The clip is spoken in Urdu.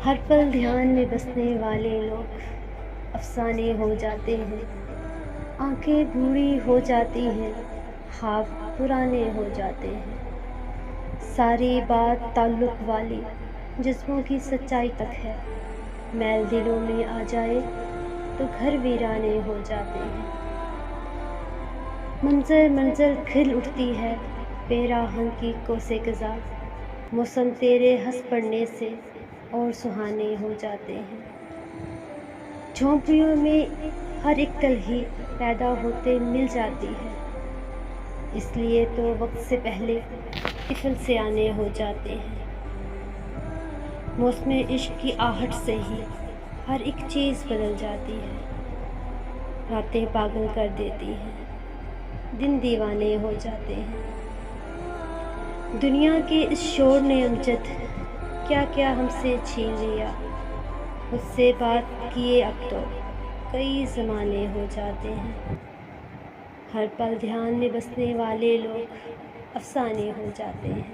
ہر پل دھیان میں بسنے والے لوگ افسانے ہو جاتے ہیں، آنکھیں بوڑھی ہو جاتی ہیں، خواب پرانے ہو جاتے ہیں، ساری بات تعلق والی جسموں کی سچائی تک ہے، میل دلوں میں آ جائے تو گھر ویرانے ہو جاتے ہیں، منظر منظر کھل اٹھتی ہے پیراہن کی کوسے قضا، موسم تیرے ہنس پڑنے سے اور سہانے ہو جاتے ہیں، جھونپڑیوں میں ہر ایک تلہی پیدا ہوتے مل جاتی ہے، اس لیے تو وقت سے پہلے طفل سیانے ہو جاتے ہیں، موسم عشق کی آہٹ سے ہی ہر ایک چیز بدل جاتی ہے، راتیں پاگل کر دیتی ہیں، دن دیوانے ہو جاتے ہیں، دنیا کے اس شور نے امجد کیا کیا ہم سے چھین لیا، مجھ سے بات کیے اب تو کئی زمانے ہو جاتے ہیں، ہر پل دھیان میں بسنے والے لوگ افسانے ہو جاتے ہیں۔